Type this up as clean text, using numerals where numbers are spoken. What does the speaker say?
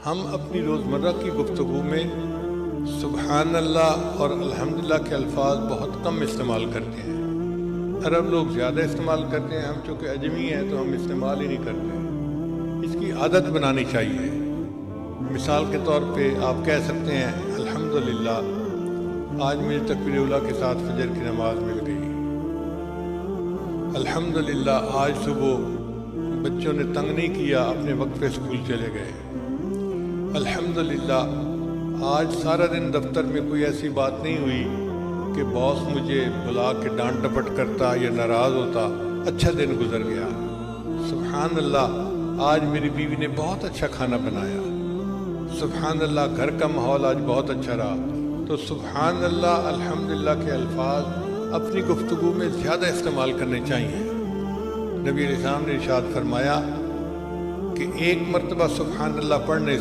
ہم اپنی روزمرہ کی گفتگو میں سبحان اللہ اور الحمدللہ کے الفاظ بہت کم استعمال کرتے ہیں۔ عرب لوگ زیادہ استعمال کرتے ہیں، ہم چونکہ اجمی ہیں تو ہم استعمال ہی نہیں کرتے۔ اس کی عادت بنانی چاہیے۔ مثال کے طور پہ آپ کہہ سکتے ہیں الحمدللہ آج مجھے تکبیر اولیٰ کے ساتھ فجر کی نماز مل گئی۔ الحمدللہ آج صبح بچوں نے تنگ نہیں کیا، اپنے وقت پہ اسکول چلے گئے۔ الحمدللہ آج سارا دن دفتر میں کوئی ایسی بات نہیں ہوئی کہ باس مجھے بلا کے ڈانٹ ڈپٹ کرتا یا ناراض ہوتا، اچھا دن گزر گیا۔ سبحان اللہ آج میری بیوی نے بہت اچھا کھانا بنایا۔ سبحان اللہ گھر کا ماحول آج بہت اچھا رہا۔ تو سبحان اللہ الحمدللہ کے الفاظ اپنی گفتگو میں زیادہ استعمال کرنے چاہیے۔ نبی علیہ السلام نے ارشاد فرمایا کہ ایک مرتبہ سبحان اللہ پڑھنے